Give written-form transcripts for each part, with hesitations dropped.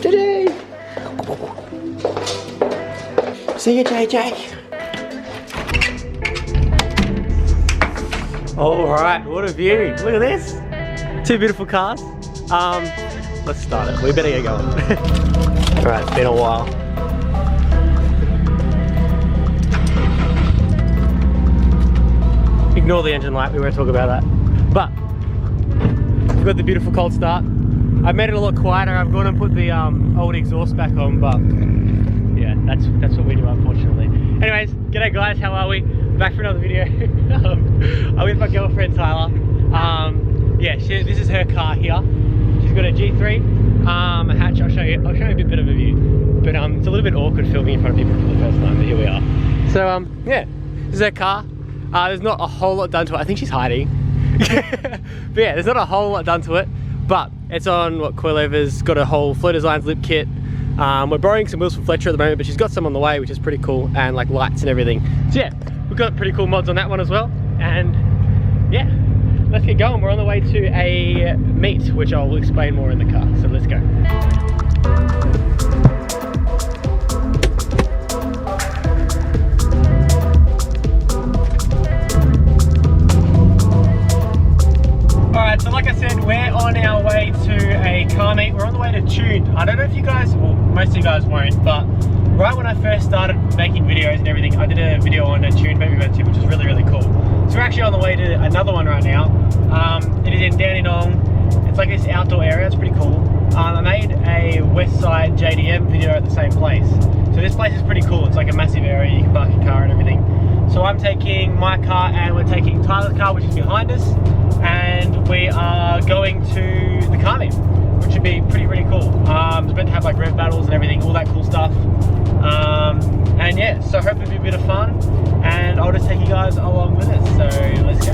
Today. See you, JJ. Alright, what a view. Look at this. Two beautiful cars. Let's start it. We better get going. Alright, it's been a while. Ignore the engine light, we won't talk about that. But we've got the beautiful cold start. I've made it a lot quieter. I've gone and put the old exhaust back on, but yeah, that's what we do, unfortunately. Anyways, g'day guys, how are we? Back for another video. I'm with my girlfriend Tyler. Yeah, this is her car here. She's got a G3, a hatch. I'll show you a bit of a view, but it's a little bit awkward filming in front of people for the first time. But here we are. So yeah, this is her car. There's not a whole lot done to it. I think she's hiding. But yeah, there's not a whole lot done to it, but it's on what coilovers, got a whole Flow Designs lip kit. We're borrowing some wheels from Fletcher at the moment, but she's got some on the way, which is pretty cool, and like lights and everything. So yeah, we've got pretty cool mods on that one as well. And yeah, let's get going. We're on the way to a meet, which I'll explain more in the car. So let's go. Alright, so like I said, we're on our way to a car meet. We're on the way to Tune. I don't know if you guys, well, most of you guys won't, but right when I first started making videos and everything, I did a video on a Tune baby event too, which is really, really cool. So we're actually on the way to another one right now. It is in Dandenong. It's like this outdoor area, it's pretty cool. I made a West Side JDM video at the same place. So this place is pretty cool. It's like a massive area, you can park your car and everything. So I'm taking my car and we're taking Tyler's car, which is behind us. And we are going to the car meet, which should be pretty cool. It's meant to have like rev battles and everything, all that cool stuff. And yeah, so hopefully it'll be a bit of fun, and I'll just take you guys along with us. So let's go.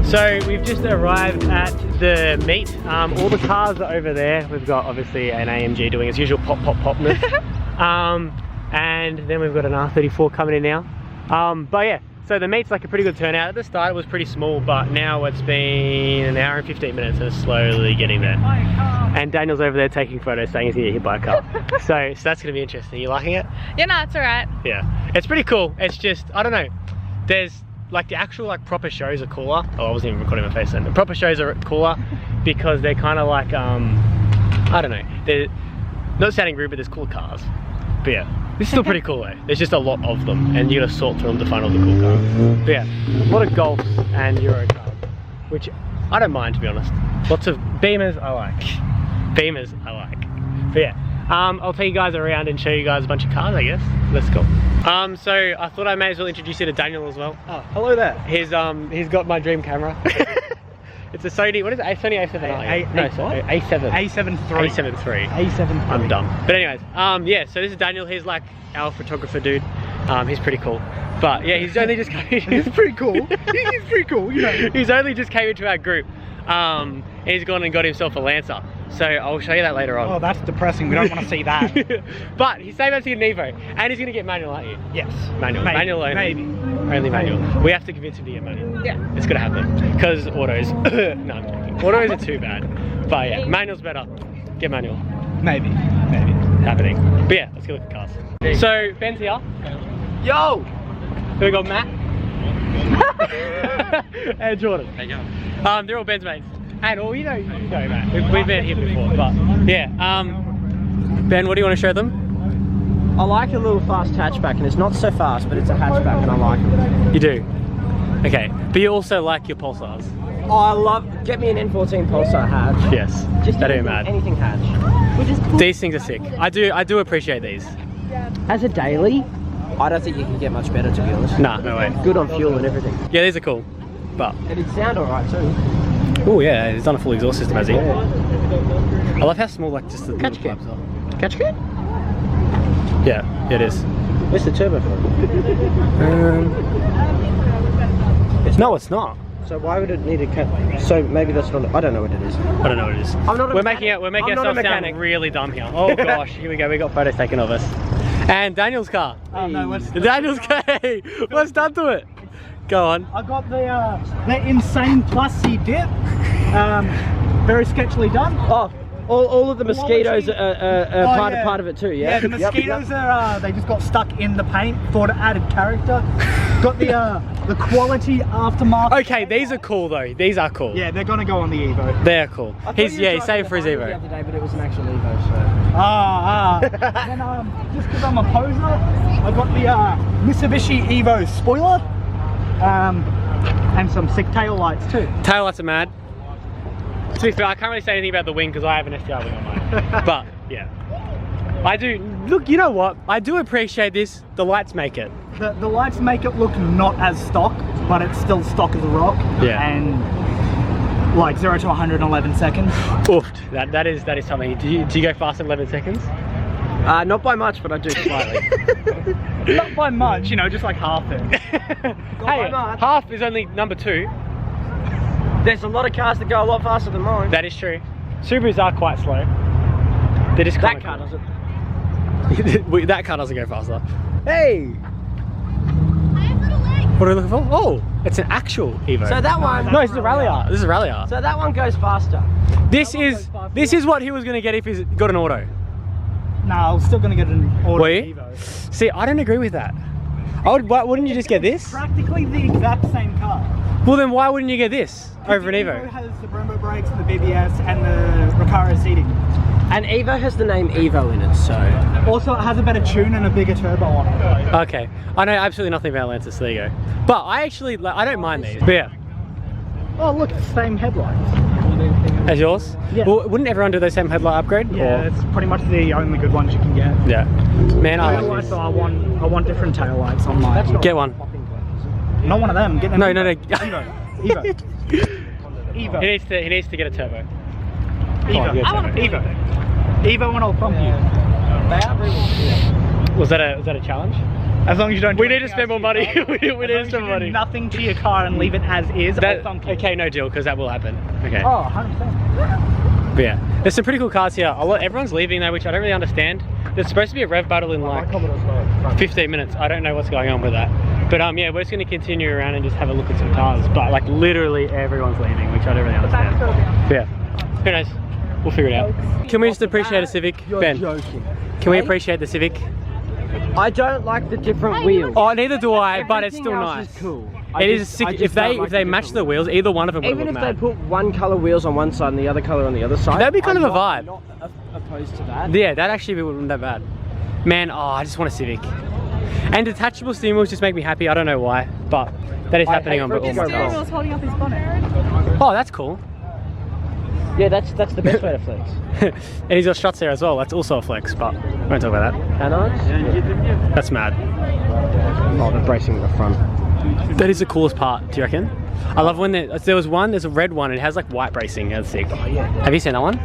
So we've just arrived at the meet. All the cars are over there. We've got obviously an AMG doing its usual pop-ness. And then we've got an R34 coming in now. But yeah, so the meet's like a pretty good turnout. At the start it was pretty small, but now it's been an hour and 15 minutes and it's slowly getting there. And Daniel's over there taking photos saying he's gonna get hit by a car. so that's gonna be interesting. You liking it? Yeah, no, it's alright. Yeah, it's pretty cool. It's just, I don't know, there's like the actual like proper shows are cooler. Oh, I wasn't even recording my face then. The proper shows are cooler because they're kind of like, I don't know, they're not sounding rude, but there's cool cars. But yeah, this is still pretty cool though. There's just a lot of them and you gotta sort through them to find all the cool cars. But yeah, a lot of Golfs and Euro cars, which I don't mind, to be honest. Lots of Beamers I like. Beamers I like. But yeah, I'll take you guys around and show you guys a bunch of cars, I guess. Let's go. So I thought I may as well introduce you to Daniel as well. Oh, hello there. He's got my dream camera. It's a Sony, what is it? Sony A7R. No, sorry, A7. A7 III. A7 III. A7 III. I'm dumb. But anyways, yeah, so this is Daniel. He's like our photographer dude. He's pretty cool. But yeah, he's only just came He's pretty cool. He's pretty cool, you know. He's only just came into our group. And he's gone and got himself a Lancer. So I'll show you that later on. Oh, that's depressing. We don't want to see that. But he's saved up to get an Evo. And he's going to get manual, aren't you? Yes. Manual. Maybe. Manual only. Maybe. Only manual. We have to convince him to get manual. Yeah. It's going to happen. Because autos. No, I'm joking. Autos are too bad. But yeah, manual's better. Get manual. Maybe. Maybe. Happening. But yeah, let's go look at cars. So, Ben's here. Yo! So we got Matt. And Jordan. How you going? They're all Ben's mates. And all, you know Matt. We've been here before, but yeah. Ben, what do you want to show them? I like a little fast hatchback, and it's not so fast, but it's a hatchback and I like it. You do? Okay. But you also like your Pulsars? Oh, I love, get me an N14 Pulsar hatch. Yes. Just that ain't mad. Anything hatch. Which is cool. These things are sick. I do appreciate these. As a daily, I don't think you can get much better, to be honest. Nah, no way. Good on fuel and everything. Yeah, these are cool. But and it sound alright too. Oh yeah, he's done a full exhaust system, has he? Yeah. I love how small like just the Catch flaps are. Catch can? Yeah, it is. Where's the turbo for? No, it's not. So why would it need a cat? So maybe that's not. I don't know what it is. I don't know what it is. I'm not a we're mechanic. making ourselves sound really dumb here. Oh gosh, here we go. We got photos taken of us. And Daniel's car. Oh no, what's Daniel's car. What's done to it? Go on. I got the insane plus C dip. Very sketchily done. Oh, all of the mosquitoes are yeah. part of it too, yeah? Yeah, the mosquitoes are, they just got stuck in the paint, thought it added character. Got the quality aftermarket. Okay, these are cool though. These are cool. Yeah, they're gonna go on the Evo. They're cool. He's saved for his The Evo. other day, but it was an actual Evo, so. Then just because I'm a poser, I got the Mitsubishi Evo spoiler. And some sick tail lights too. Tail lights are mad. To be fair, I can't really say anything about the wing because I have an STR wing on mine. But yeah, I do. Look, you know what? I do appreciate this. The lights make it. The lights make it look not as stock, but it's still stock as a rock. Yeah. And like 0 to 111 seconds. Oof, that is something. Do you go fast in 11 seconds? Not by much, but I do slightly. Not by much, you know, just like half it. Hey, half is only number 2. There's a lot of cars that go a lot faster than mine. That is true. Subarus are quite slow. They're just That car doesn't. That car doesn't go faster. Hey! What are we looking for? Oh, it's an actual Evo. So that one. No, this is a rally art. This is a rally art. So that one goes faster. This is what he was gonna get if he's got an auto. No, I was still gonna get an auto Were you? Evo. See, I don't agree with that. Why wouldn't you just get this? Practically the exact same car. Well, then why wouldn't you get this over an The Evo? has the Brembo brakes, the BBS, and the Recaro seating. And Evo has the name Evo in it, so. Also, it has a better tune and a bigger turbo on it. Okay, I know absolutely nothing about Lancer, so there you go. But I actually, I don't mind these. But yeah, Oh, look, it's the same headlights. as yours? Yeah. Well, wouldn't everyone do the same headlight upgrade? Yeah, Or? it's pretty much the only good ones you can get. Yeah. Man, I Tail like lights, this. I want different tail lights on mine. Get one. Not one of them. Get them. No, no, no. Evo. Evo. He needs to get a turbo. Evo. get a turbo. Evo. Evo and I'll thump you. They are really. Was that a challenge? As long as you don't. We need to spend more money. we need to spend more money. Nothing to your car and leave it as is. I'll thump you. Okay, no deal, because that will happen. Okay. Oh, 100%. But yeah, there's some pretty cool cars here. Everyone's leaving though, which I don't really understand. There's supposed to be a rev battle in like 15 minutes. I don't know what's going on with that. But yeah, we're just going to continue around and just have a look at some cars. But like literally everyone's leaving, which I don't really understand. But yeah, who knows? We'll figure it out. Can we just appreciate a Civic, Ben? Joking. Can we appreciate the Civic? I don't like the different wheels. Oh, neither do I, but it's Everything still else nice. is cool. It is sick. If they match the wheels, either one of them would Even look if mad. they put one colour wheels on one side and the other colour on the other side, That'd be kind I'm of a not- vibe. Not opposed to that. Yeah, that actually wouldn't that bad. Man, oh, I just want a Civic. And detachable steering wheels just make me happy. I don't know why, but that is happening on all my Steering cars. wheel's holding up his bonnet. Oh, that's cool. Yeah, that's the best way to flex. And he's got struts there as well. That's also a flex, but we won't talk about that. How nice? That's mad. Oh, the bracing in the front. That is the coolest part, do you reckon? I love when there's a red one, and it has like white bracing. That's sick. Oh, yeah. Have you seen that one?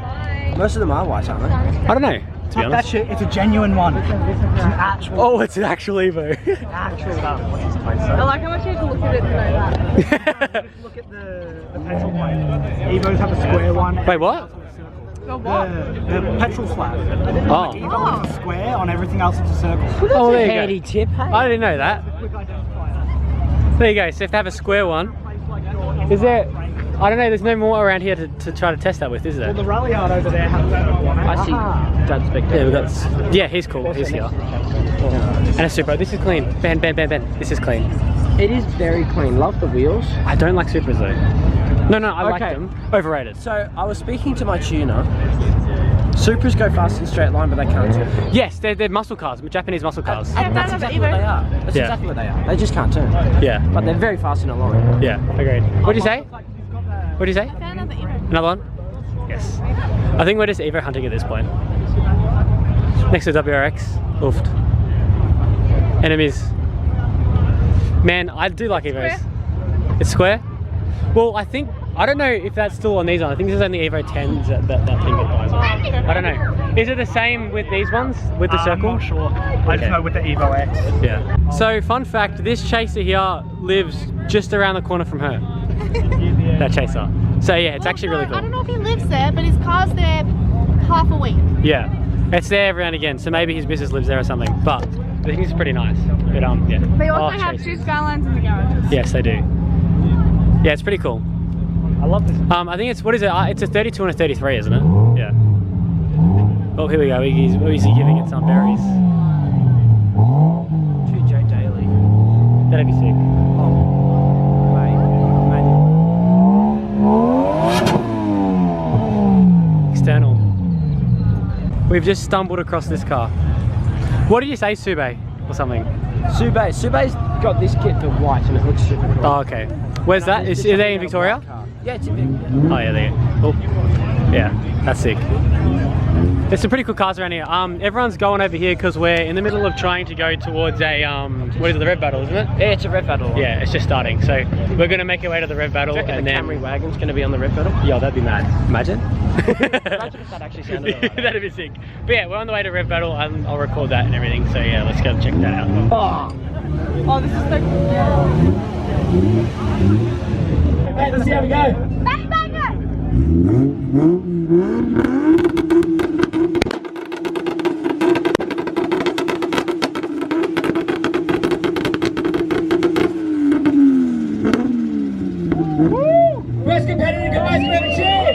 Most of them are white, aren't they? I don't know, to be Fuck that honest. shit. It's a genuine one. It's an actual. Oh, it's an actual Evo. Actual that. I like how much you have to look at it to know that. Look at the petrol plate. Evos have a square one. Wait, what? The what? The petrol slab. Oh. Evo is a square, on everything else it's a circle. Oh, there you Handy go. tip, hey? I didn't know that. Quick identifier. There you go. So if they have a square one, is there? I don't know. There's no more around here to try to test that with, is there? Well, the rally yard over there has a one. I see. Dad's big. Yeah, we got. Yeah, he's cool. He's here. And a Supra. This is clean. Ben. This is clean. It is very clean. Love the wheels. I don't like Supras though. No, I like Okay. them. Overrated. So I was speaking to my tuner. Supras go fast in a straight line, but they can't turn. Yes, they're muscle cars, Japanese muscle cars. Yeah, That's that's exactly what they are. That's Yeah. exactly what they are. They just can't turn. Yeah, But they're very fast in a line. yeah, agreed. What'd you say? What'd you say? Found another Evo. Another one? Yes. I think we're just Evo hunting at this point. Next to WRX. Oofed. Enemies. Man, I do like Evos. It's square? Well, I don't know if that's still on these ones. I think this is only Evo 10s that thing that buys on. I don't know. Is it the same with these ones? With the circle? I'm not sure. I just Okay. know with the Evo X. Yeah. So, fun fact, this chaser here lives just around the corner from her. That chaser. So yeah, it's actually really I don't cool. know if he lives there, but his car's there half a week. Yeah. It's there every now and again, so maybe his business lives there or something. But The thing's pretty nice. But yeah. They also Oh, have Tracy. 2 Skylines in the garages. Yes, they do. Yeah, it's pretty cool. I love this. I think it's, what is it? It's a 32 and a 33, isn't it? Yeah. Oh, here we go. He's giving it some berries. 2J Daily. That'd be sick. External. We've just stumbled across this car. What did you say, Sube? Or something? Sube's got this kit for white and it looks super cool. Oh, okay. Where's that? Is they in Victoria? Yeah, it's in Victoria. Oh yeah, there you go. Oh. Yeah, that's sick. There's some pretty cool cars around here. Everyone's going over here because we're in the middle of trying to go towards a, what is it, the Rev Battle, isn't it? Yeah, it's a Rev Battle. Yeah, it's just starting. So we're going to make our way to the Rev Battle and the then... Camry wagon's going to be on the Rev Battle. Yo, that'd be mad. Imagine. Imagine if that actually sounded alright. That'd be sick. But yeah, we're on the way to Rev Battle and I'll record that and everything. So yeah, let's go check that out. Oh. Oh, this is so cool. Hey, let's see how we go. Bang, bang, bang! Best competitor, guys, grab a cheer!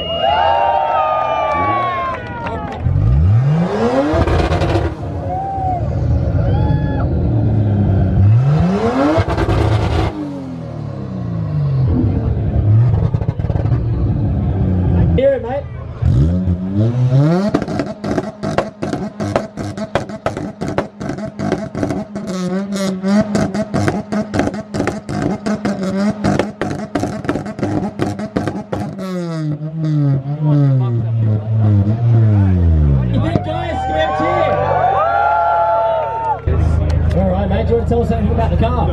Hear it, mate. Alright, mate, do you want to tell us something about the car?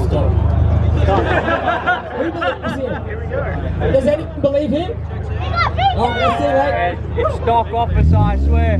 Stop. Who believes him? Does anyone believe him? Oh, let's see, mate. It's stock officer, I swear.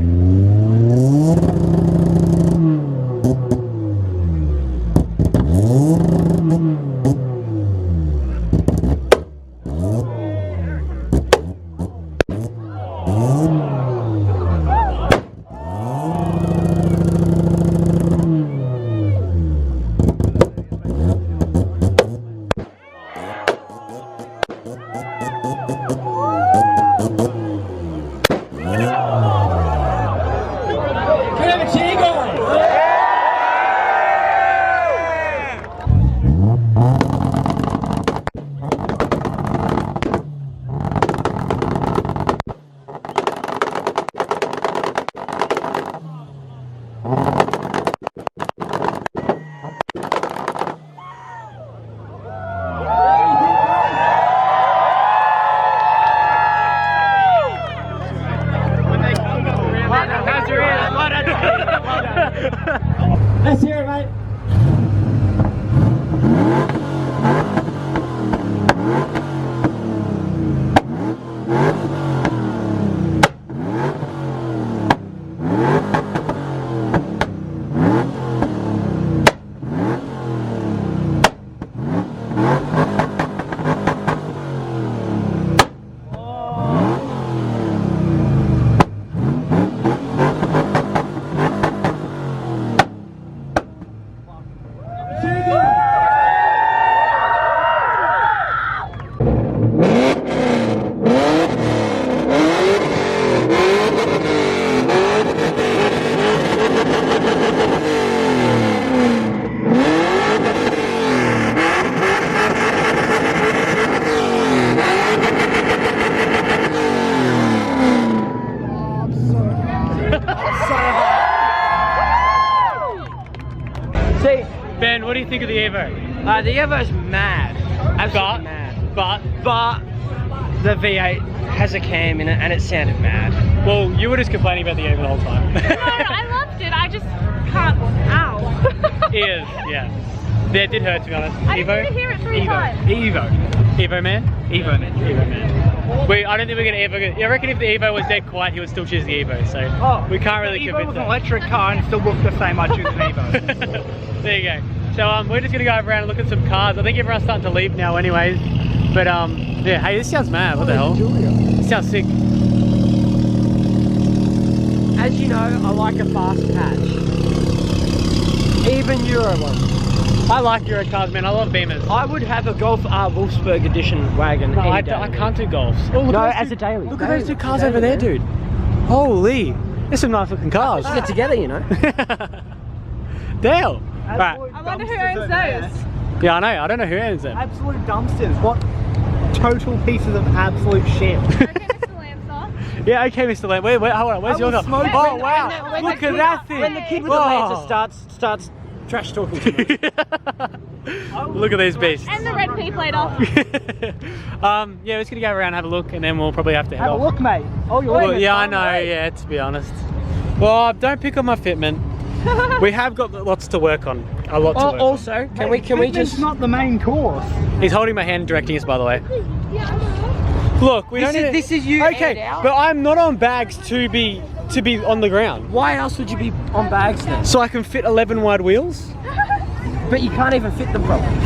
Let's hear it, mate. See, Ben, what do you think of the Evo? the Evo's mad. Absolutely mad. But the V8 has a cam in it and it sounded mad. well, you were just complaining about the Evo the whole time. No, I loved it. I just can't. Ow. Ears, yeah. It did hurt, to be honest. I didn't even hear it 3 times. Evo man? Evo man. Wait, I don't think we're gonna I reckon if the Evo was dead quiet, he would still choose the Evo, so we can't really Evo convince was an him. electric car and still looked the same. I choose an Evo. There you go. So we're just gonna go around and look at some cars. I think everyone's starting to leave now anyways. But yeah, hey, this sounds mad. What the hell? This sounds sick. As you know, I like a fast patch. Even Euro ones. I like Euro cars, man. I love Beamers. I would have a Golf R Wolfsburg edition wagon. No, any I day. can't do Golfs. Oh, look No, at those as two- a daily. Look at those two cars over there, dude. Holy. There's some nice looking cars. Let's get together, you know. Dale. Right. I wonder who owns those. Yeah, I know. I don't know who owns them. Absolute dumpsters. What total pieces of absolute shit. Okay, Mr. Lancer. Yeah, okay, Mr. Lamb. Wait, hold on. Where's your car? smoking. Oh, wow. when Look the at that thing. When the kid with the Lancer starts trash talking to me. Look at these beasts. And the red P plate off. Yeah, we're just gonna go around and have a look, and then we'll probably have to head Have a off. look, mate. Oh, you're Well, letting yeah, it I come, know. mate. Yeah, to be honest. Well, don't pick on my fitment. We have got lots to work on. A lot to work on. Also, can we Fitment's just? not the main course. He's holding my hand, directing us, by the way. Look, we don't need This is you. Okay, and out. but I'm not on bags to be on the ground, Why else would you be on bags then? so I can fit 11 wide wheels. But you can't even fit them properly.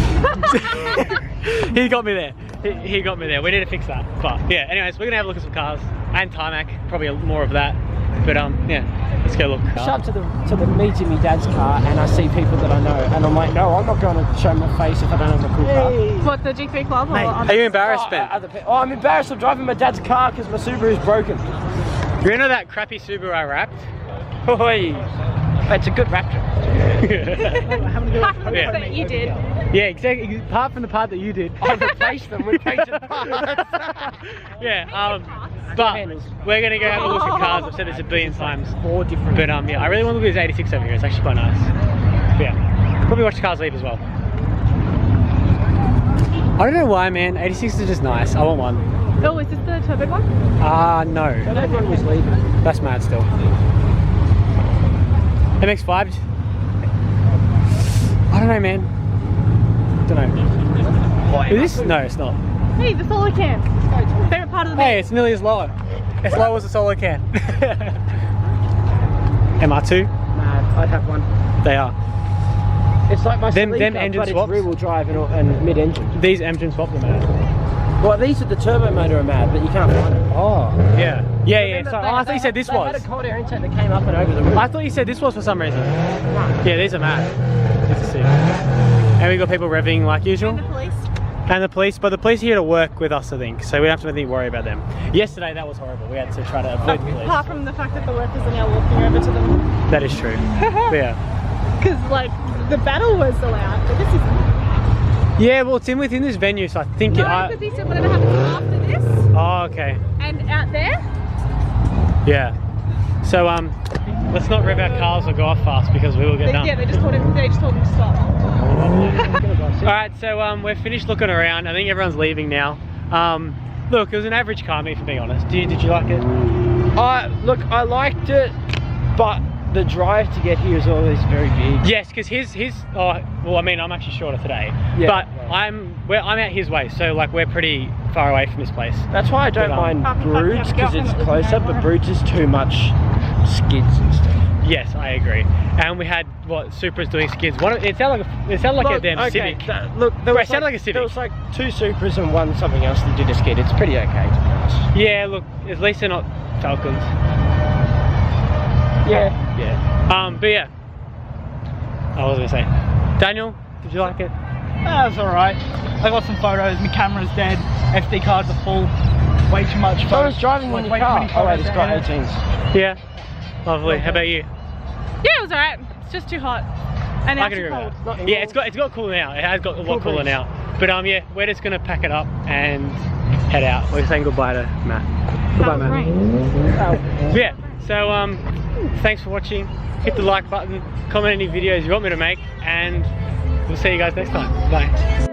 He got me there. He got me there. We need to fix that. But yeah, anyways, we're gonna have a look at some cars and tarmac. Probably more of that. But yeah, let's go look. Show up to the meet in my dad's car, and I see people that I know, and I'm like, no, I'm not going to show my face if I don't have a cool car. What, the G3 Club? Or Mate, on Are you embarrassed, Ben? I'm embarrassed. I'm driving my dad's car because my Subaru is broken. You know that crappy Subaru I wrapped? Oi. It's a good Raptor. Apart from the Yeah. that you did. Yeah, exactly. Apart from the part that you did. I replaced them with painted parts. Yeah, but we're gonna go have a look at cars. I've said this a billion times. 4 different. But yeah, I really want to look at this 86 over here. It's actually quite nice. But yeah, probably watch the cars leave as well. I don't know why, man. 86 are just nice. I want one. Oh, is this the turbo one? No. That one was leaving. That's mad still. MX-5? I don't know, man. Don't know. Is this? No, it's not. Hey, the solar can. Favorite part of the Hey, it's nearly as low. As low as a solar can. MR2? Mad. I'd have one. They are. It's like my Them Celica, engine but swaps? it's rear-wheel drive and mid-engine. These engine swaps are mad. Well, these are the turbo motor are mad, but you can't find it. Oh. Yeah. Yeah, yeah. Remember, So, I thought you said this they was. had a cold air intake that came up and over the roof. I thought you said this was for some reason. Yeah, these are mad. This is sick. And we got people revving like usual. And the police. And the police, but the police are here to work with us, I think, so we don't have to really worry about them. Yesterday, that was horrible. We had to try to avoid the police. Apart from the fact that the workers are now walking over to them. That is true. But yeah. Because, like, the battle was allowed, but this is... Yeah, well, it's within this venue, so I think No, it... because he said whatever happens after this, Oh, okay. and out there, Yeah. So, let's not rev our cars or go off fast because we will get done. yeah, they just told him to stop. Alright, so we're finished looking around. I think everyone's leaving now. Look, it was an average car meet, for being honest. Did you like it? Look, I liked it, but the drive to get here is always very big. Yes, because well, I mean, I'm actually shorter today, Yeah, but right. I'm out his way, so like we're pretty far away from this place. That's why I don't But, mind Apart from Broods, fucking because it's girlfriend that closer, lives in but Broods is too much skids and stuff. Yes, I agree. And we had Supras doing skids. It sounded like a damn Civic. Look, there Right, was, sounded like a Civic. there was like 2 Supras and one something else that did a skid. It's pretty okay, to be honest. Yeah, look, at least they're not Falcons. Yeah. But yeah, I was gonna say, Daniel, did you like it? That was alright. I got some photos, my camera's dead, SD cards are full, way too much So I was driving in like, your way too car. many Oh wait, photos it's got in it. 18s. Yeah, lovely. How about you? Yeah, it was alright. It's just too hot. And I now can too agree cold. with that. Yeah, it's got cooler now. It has got a lot cooler breeze. now. But yeah, we're just gonna pack it up and head out. We're saying goodbye to Matt. Goodbye, That was Matt. great. Yeah. So thanks for watching. Hit the like button. Comment any videos you want me to make, and we'll see you guys next time. Bye.